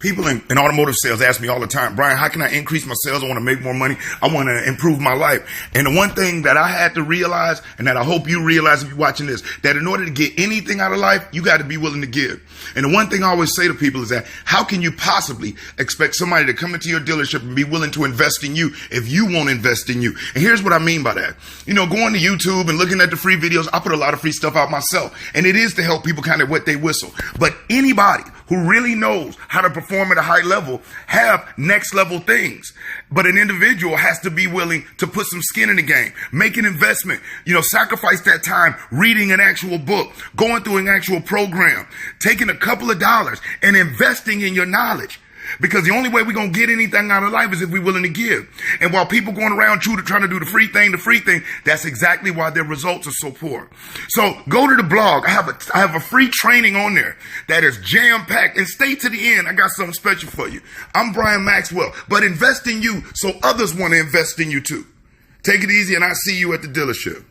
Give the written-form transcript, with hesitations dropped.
People in automotive sales ask me all the time, Brian, how can I increase my sales? I want to make more money. I want to improve my life. And the one thing that I had to realize, and that I hope you realize if you're watching this, that in order to get anything out of life, you got to be willing to give. And the one thing I always say to people is that how can you possibly expect somebody to come into your dealership and be willing to invest in you if you won't invest in you? And here's what I mean by that. You know, going to YouTube and looking at the free videos, I put a lot of free stuff out myself. And it is to help people kind of wet they whistle. But anybody who really knows how to perform at a high level have next level things. But an individual has to be willing to put some skin in the game, make an investment, sacrifice that time reading an actual book, going through an actual program, taking a couple of dollars and investing in your knowledge. Because the only way we're going to get anything out of life is if we're willing to give. And while people going around trying to do the free thing, that's exactly why their results are so poor. So go to the blog. I have a free training on there that is jam-packed. And stay to the end. I got something special for you. I'm Brian Maxwell. But invest in you so others want to invest in you too. Take it easy, and I'll see you at the dealership.